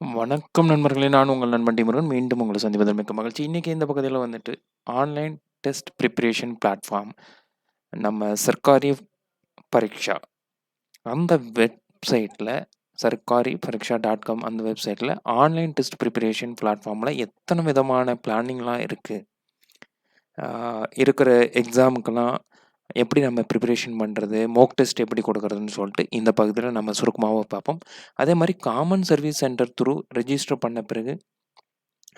வணக்கம் நண்பர்களே! நான் உங்கள் நண்பன் முருகன். மீண்டும் உங்களை சந்திப்பதில் மிக்க மகிழ்ச்சி. இன்னைக்கு இந்த பகுதியில வந்துட்டு ஆன்லைன் டெஸ்ட் பிரிப்பரேஷன் பிளாட்ஃபார்ம் நம்ம சர்க்காரி பரீட்சா அந்த வெப்சைட்ல சர்க்காரி பரீக்ஷா .com அந்த வெப்சைட்ல ஆன்லைன் டெஸ்ட் பிரிப்பரேஷன் பிளாட்ஃபார்ம்ல எத்தன விதமான பிளானிங்லாம் இருக்கு. இருக்கிற எக்ஸாமுக்கெல்லாம் எப்படி நம்ம ப்ரிப்பரேஷன் பண்ணுறது, மோக் டெஸ்ட் எப்படி கொடுக்குறதுன்னு சொல்லிட்டு இந்த பகுதியில் நம்ம சுருக்கமாக பார்ப்போம். அதே மாதிரி common service centre through register பண்ண பிறகு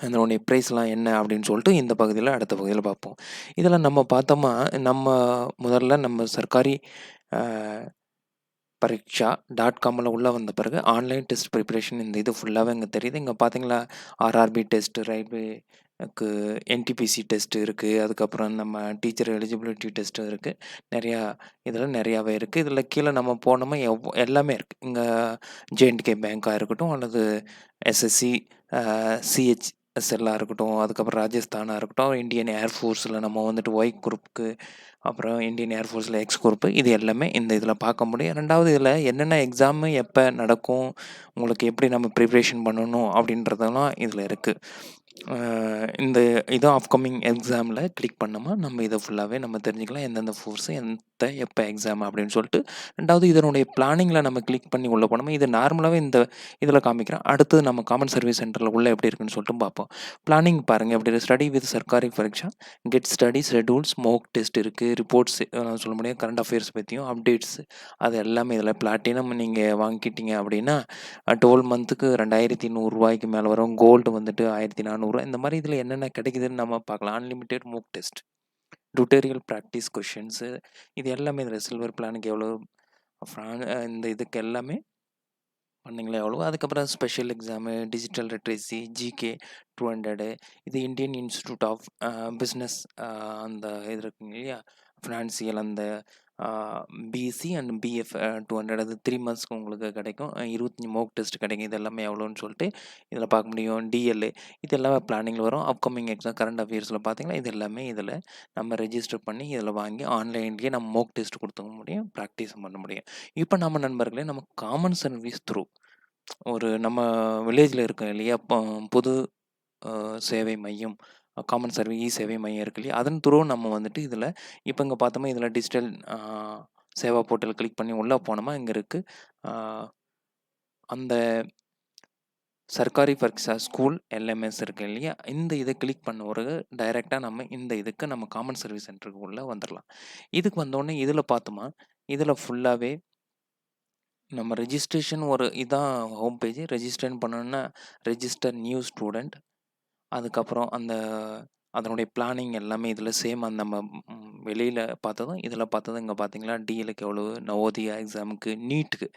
அதனுடைய ப்ரைஸ்லாம் என்ன அப்படின்னு சொல்லிட்டு இந்த பகுதியில் அடுத்த பகுதியில் பார்ப்போம். இதில் நம்ம பார்த்தோமா, நம்ம முதல்ல நம்ம சர்க்காரி பரீட்சா .comல உள்ளே வந்த பிறகு ஆன்லைன் டெஸ்ட் ப்ரிப்பரேஷன் இந்த இது ஃபுல்லாகவே இங்கே தெரியுது. இங்கே பார்த்தீங்களா, ஆர்ஆர்பி டெஸ்ட்டு, ரயில்வேக்கு என்டிபிசி டெஸ்ட்டு இருக்குது. அதுக்கப்புறம் நம்ம டீச்சர் எலிஜிபிலிட்டி டெஸ்ட்டும் இருக்குது. நிறையா இதில் நிறையாவே இருக்குது. இதில் கீழே நம்ம போனோமா எல்லாமே இருக்குது. இங்கே ஜேஎன்கே பேங்காக இருக்கட்டும், அல்லது எஸ்எஸ்சி, சிஹெச்எஸ்எல்லாக இருக்கட்டும், அதுக்கப்புறம் ராஜஸ்தானாக இருக்கட்டும், இந்தியன் ஏர்ஃபோர்ஸில் நம்ம வந்துட்டு ஒய் குரூப்புக்கு, அப்புறம் இந்தியன் ஏர்ஃபோர்ஸில் எக்ஸ் குரூப்பு, இது எல்லாமே இந்த இதில் பார்க்க முடியும். 2வது இதில் என்னென்ன எக்ஸாமு எப்போ நடக்கும், உங்களுக்கு எப்படி நம்ம ப்ரிப்ரேஷன் பண்ணணும் அப்படின்றதெல்லாம் இதில் இருக்குது. இந்த இதுவும் அப்கமிங் எக்ஸாமில் கிளிக் பண்ணோமா நம்ம இதை ஃபுல்லாகவே நம்ம தெரிஞ்சுக்கலாம். எந்தெந்த ஃபோர்ஸு எப்போ எக்ஸாம் அப்படின்னு சொல்லிட்டு. 2வது இதனுடைய பிளானிங்கில் நம்ம கிளிக் பண்ணி உள்ளே போனோமா, இது நார்மலாகவே இந்த இதில் காமிக்கிறோம். அடுத்தது நம்ம காமன் சர்வீஸ் சென்டரில் உள்ளே எப்படி இருக்குன்னு சொல்லிட்டு பார்ப்போம். பிளானிங் பாருங்கள் எப்படி study with Sarkari Pariksha, get study schedules, mock test இருக்குது, ரிப்போர்ட்ஸ் சொல்ல முடியும், கரண்ட் அஃபேர்ஸ் பற்றியும் அப்டேட்ஸ், அது எல்லாமே இதில் பிளாட்டினம் நீங்கள் வாங்கிக்கிட்டீங்க அப்படின்னா 12 மந்த்துக்கு ரூ. 2100 மேலே வரும். கோல்டு வந்துட்டு 1400. இந்த மாதிரி இதில் என்னென்ன கிடைக்குதுன்னு நம்ம பார்க்கலாம். அன்லிமிட்டெட் மூக் டெஸ்ட், டுட்டோரியல் ப்ராக்டிஸ் கொஷின்ஸு, இது எல்லாமே இதில் சில்வர் பிளானுக்கு எவ்வளோ, இந்த இதுக்கு எல்லாமே பண்ணிங்களா எவ்வளோ. அதுக்கப்புறம் special exam, digital literacy, GK 200, இது இந்தியன் இன்ஸ்டிடியூட் ஆஃப் பிஸ்னஸ், அந்த இது இருக்குங்க இல்லையா, ஃபினான்சியல், அந்த பிஎஸ்சி அண்ட் பிஎஃப் 200, அது 3 மந்த்ஸ்க்கு உங்களுக்கு கிடைக்கும். 25 மோக் டெஸ்ட் கிடைக்கும். இது எல்லாமே எவ்வளோன்னு சொல்லிட்டு இதில் பார்க்க முடியும். டிஎல்ஏ, இது எல்லாமே பிளானிங்கில் வரும். அப்கமிங் எக்ஸாம், கரண்ட் அஃபேர்ஸில் பார்த்தீங்கன்னா இது எல்லாமே இதில் நம்ம ரெஜிஸ்டர் பண்ணி இதில் வாங்கி ஆன்லைன்லேயே நம்ம மோக் டெஸ்ட் கொடுத்துக்க முடியும், ப்ராக்டிஸும் பண்ண முடியும். இப்போ நம்ம நண்பர்களே, நம்ம காமன் சர்வீஸ் த்ரூ ஒரு நம்ம வில்லேஜில் இருக்கோம் இல்லையா, பொது சேவை மையம், காமன் சேவை மையம் இருக்கு இல்லையா, அதன் த்ரூ நம்ம வந்துட்டு இதில் இப்போ இங்கே பார்த்தோமா, இதில் டிஜிட்டல் சேவா போர்ட்டல் கிளிக் பண்ணி உள்ளே போனோமா, இங்கே இருக்குது அந்த சர்க்காரி பரீட்சா ஸ்கூல் எல்எம்எஸ் இருக்கு இல்லையா, இந்த இதை கிளிக் பண்ண ஒரு டைரெக்டாக நம்ம இந்த இதுக்கு நம்ம காமன் சர்வீஸ் சென்டருக்கு உள்ளே வந்துடலாம். இதுக்கு வந்தோடனே இதில் பார்த்தோமா, இதில் ஃபுல்லாகவே நம்ம ரெஜிஸ்ட்ரேஷன் ஒரு இதான் ஹோம் பேஜ். ரெஜிஸ்டர் பண்ணணுன்னா ரெஜிஸ்டர் நியூ ஸ்டூடெண்ட், அதுக்கப்புறம் அதனுடைய பிளானிங் எல்லாமே இதில் சேம். அந்த நம்ம வெளியில் பார்த்ததும் இதில் பார்த்ததும் இங்கே பார்த்தீங்களா, டிஎலுக்கு எவ்வளவு, நவோதியா எக்ஸாமுக்கு, நீட்டுக்கு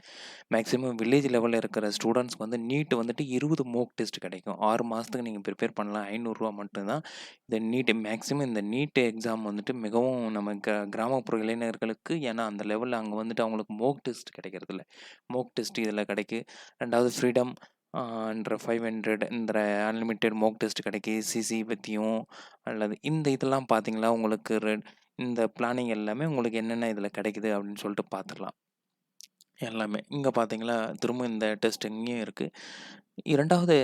மேக்ஸிமம் வில்லேஜ் லெவலில் இருக்கிற ஸ்டூடெண்ட்ஸ்க்கு வந்து நீட் வந்துட்டு 20 மோக் டெஸ்ட் கிடைக்கும். 6 மாதத்துக்கு நீங்கள் ப்ரிப்பேர் பண்ணலாம். ரூ. 500 மட்டும்தான். இந்த நீட்டு மேக்ஸிமம் இந்த நீட் எக்ஸாம் வந்துட்டு மிகவும் நம்ம கிராமப்புற இளைஞர்களுக்கு, ஏன்னா அந்த லெவலில் அங்கே வந்துட்டு அவங்களுக்கு மோக் டெஸ்ட் கிடைக்கிறதில்ல. மோக் டெஸ்ட் இதில் கிடைக்கு. 2வது ஃப்ரீடம் என்ற 500 இந்த அன்லிமிட்டெட் மோக் டெஸ்ட் கிடைக்கி. சிசி பற்றியும் அல்லது இந்த இதெல்லாம் பார்த்தீங்களா, உங்களுக்கு இந்த பிளானிங் எல்லாமே உங்களுக்கு என்னென்ன இதில் கிடைக்குது அப்படின்னு சொல்லிட்டு பார்த்துடலாம். எல்லாமே இங்கே பார்த்தீங்களா, திரும்ப இந்த டெஸ்ட் இங்கேயும் இருக்குது. 2வது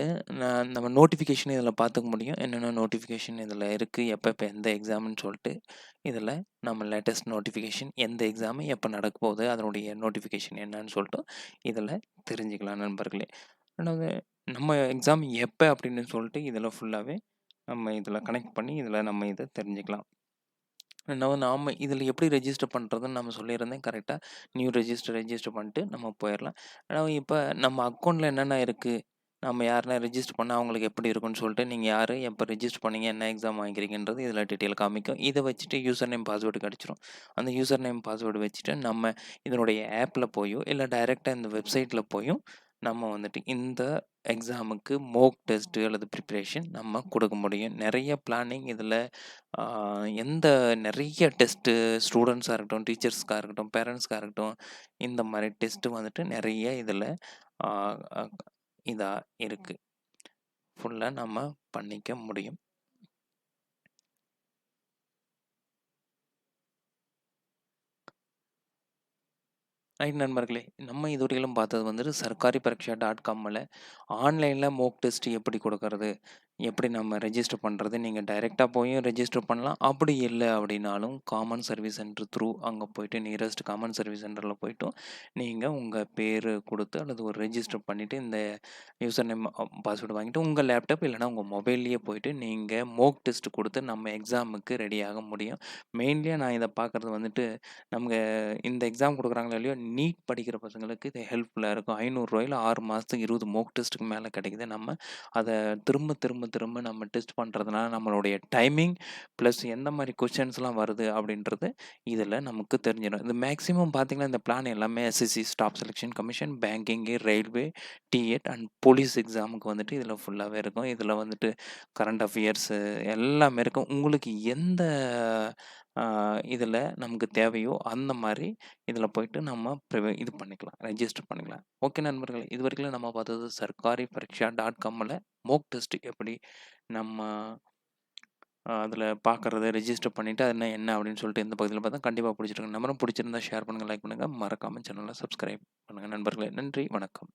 நம்ம நோட்டிஃபிகேஷன் இதில் பார்த்துக்க முடியும். என்னென்ன நோட்டிஃபிகேஷன் இதில் இருக்குது, எப்போ எந்த எக்ஸாம்னு சொல்லிட்டு இதில் நம்ம லேட்டஸ்ட் நோட்டிஃபிகேஷன், எந்த எக்ஸாமு எப்போ நடக்க போகுது, அதனுடைய நோட்டிஃபிகேஷன் என்னன்னு சொல்லிட்டு இதில் தெரிஞ்சுக்கலாம் நண்பர்களே. 2வது நம்ம எக்ஸாம் எப்போ அப்படின்னு சொல்லிட்டு இதில் ஃபுல்லாகவே நம்ம இதில் கனெக்ட் பண்ணி இதில் நம்ம இதை தெரிஞ்சுக்கலாம். 2வது நாம இதில் எப்படி ரெஜிஸ்டர் பண்ணுறதுன்னு நம்ம சொல்லியிருந்தேன் கரெக்டாக. நியூ ரெஜிஸ்டர் பண்ணிட்டு நம்ம போயிடலாம். ஆனால் இப்போ நம்ம அக்கௌண்ட்டில் என்னென்ன இருக்குது, நம்ம யாருன்னா ரெஜிஸ்டர் பண்ணால் அவங்களுக்கு எப்படி இருக்குன்னு சொல்லிட்டு, நீங்கள் யார், எப்போ ரெஜிஸ்டர் பண்ணீங்க, என்ன எக்ஸாம் வாங்கிக்கிறீங்கன்றது இதில் டீட்டெயில் காமிக்கும். இதை வச்சுட்டு யூசர் நேம் பாஸ்வேர்டு கிடச்சிரும். அந்த யூசர் நேம் பாஸ்வேர்டு வச்சுட்டு நம்ம இதனுடைய ஆப்பில் போயோ இல்லை டைரெக்டாக இந்த வெப்சைட்டில் போயும் நம்ம வந்துட்டு இந்த எக்ஸாமுக்கு மோக் டெஸ்ட்டு அல்லது ப்ரிப்ரேஷன் நம்ம கொடுக்க முடியும். நிறைய பிளானிங் இதில் எந்த நிறைய டெஸ்ட்டு, ஸ்டூடெண்ட்ஸாக இருக்கட்டும், டீச்சர்ஸ்க்காக இருக்கட்டும், பேரண்ட்ஸ்க்காக இருக்கட்டும், இந்த மாதிரி டெஸ்ட்டு வந்துட்டு நிறைய இதில் இதாக இருக்குது. ஃபுல்லாக நம்ம பண்ணிக்க முடியும். ரைட் நண்பர்களே, நம்ம இதுவரையிலும் பார்த்தது வந்துட்டு சர்க்காரி பரீட்சா .comல ஆன்லைன்ல மோக் டெஸ்ட் எப்படி குடுக்கறது? எப்படி நம்ம ரெஜிஸ்டர் பண்றது? நீங்க டைரக்ட்டா போயும் ரெஜிஸ்டர் பண்ணலாம். அப்படி இல்ல அப்படின்னாலும் காமன் சர்வீஸ் சென்டர் த்ரூ அங்க போயிட்டு நியரஸ்ட் காமன் சர்வீஸ் சென்டர்ல போயிட்டும் நீங்க உங்க பேரு குடுத்து அல்லது ஒரு ரெஜிஸ்டர் பண்ணிட்டு இந்த யூசர் நேம், பாஸ்வேர்ட் வாங்கிட்டு உங்க லேப்டாப் இல்லன்னா உங்க மொபைல்லயே போயிட்டு நீங்க மோக் டெஸ்ட் குடுத்து நம்ம எக்ஸாமுக்கு ரெடியாக முடியும். மெயின்லியா நான் இத பார்க்கறது வந்துட்டு நமக்கு இந்த எக்ஸாம் குடுக்குறாங்களோ இல்லையோ, நீட் படிக்கிற பசங்களுக்கு இது ஹெல்ப்ஃபுல்லா இருக்கும். ரூ. 500 6 மாசத்துக்கு 20 மோக் டெஸ்ட்டுக்கு மேல கிடைக்குது. நம்ம அத திரும்ப, திரும்ப, திரும்ப நம்ம டெஸ்ட் பண்றதுனால நம்மளுடைய டைமிங் ப்ளஸ் எந்த மாரி கொஸ்டின்ஸ்லாம் வருது அப்படின்றது இதில நமக்கு தெரிஞ்சிடும். இது மேக்ஸிமம் பார்த்தீங்கன்னா, இந்த பிளான் எல்லாமே SSC staff selection commission, banking, railway, DEd and police எக்ஸாமுக்கு வந்துட்டு இதில ஃபுல்லாவே இருக்கும். இதில வந்துட்டு கரண்ட் அஃபேர்ஸு எல்லாமே இருக்கும். உங்களுக்கு எந்த ஆ இதில நமக்கு தேவையோ அந்த மாரி இதில போயிட்டு நம்ம இது பண்ணிக்கலாம். ரெஜிஸ்டர் பண்ணிக்கலாம். ஓகே நண்பர்களே, இதுவரைக்கும் நம்ம பார்த்தது சர்க்காரி பரீட்சா .comல மோக் டெஸ்ட் எப்படி நம்ம அதில பார்க்கறது, ரெஜிஸ்டர் பண்ணிட்டு அது என்ன அப்படின்னு சொல்லிட்டு இந்த பகுதியில பார்த்தா கண்டிப்பா பிடிச்சிருக்கும் நம்புறேன். பிடிச்சிருந்தா ஷேர் பண்ணுங்க, லைக் பண்ணுங்க. மறக்காம சேனல சப்ஸ்கிரைப் பண்ணுங்க நண்பர்களே. நன்றி, வணக்கம்.